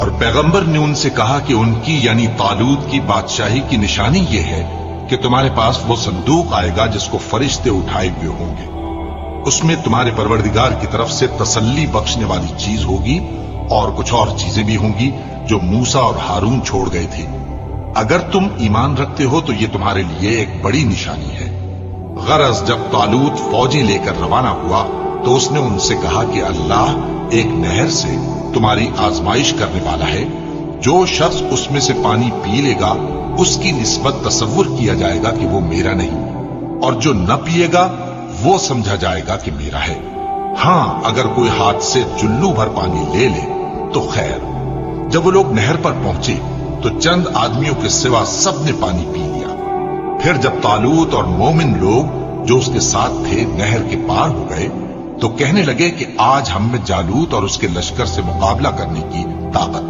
اور پیغمبر نے ان سے کہا کہ ان کی یعنی طالوت کی بادشاہی کی نشانی یہ ہے کہ تمہارے پاس وہ صندوق آئے گا جس کو فرشتے اٹھائے ہوئے ہوں گے. اس میں تمہارے پروردگار کی طرف سے تسلی بخشنے والی چیز ہوگی اور کچھ اور چیزیں بھی ہوں گی جو موسیٰ اور ہارون چھوڑ گئے تھے. اگر تم ایمان رکھتے ہو تو یہ تمہارے لیے ایک بڑی نشانی ہے. غرض جب طالوت فوجی لے کر روانہ ہوا تو اس نے ان سے کہا کہ اللہ ایک نہر سے تمہاری آزمائش کرنے والا ہے. جو شخص اس میں سے پانی پی لے گا اس کی نسبت تصور کیا جائے گا کہ وہ میرا نہیں، اور جو نہ پیے گا وہ سمجھا جائے گا کہ میرا ہے. ہاں اگر کوئی ہاتھ سے چلو بھر پانی لے لے تو خیر. جب وہ لوگ نہر پر پہنچے تو چند آدمیوں کے سوا سب نے پانی پی لیا. پھر جب طالوت اور مومن لوگ جو اس کے ساتھ تھے نہر کے پار ہو گئے تو کہنے لگے کہ آج ہم میں جالوت اور اس کے لشکر سے مقابلہ کرنے کی طاقت نہیں.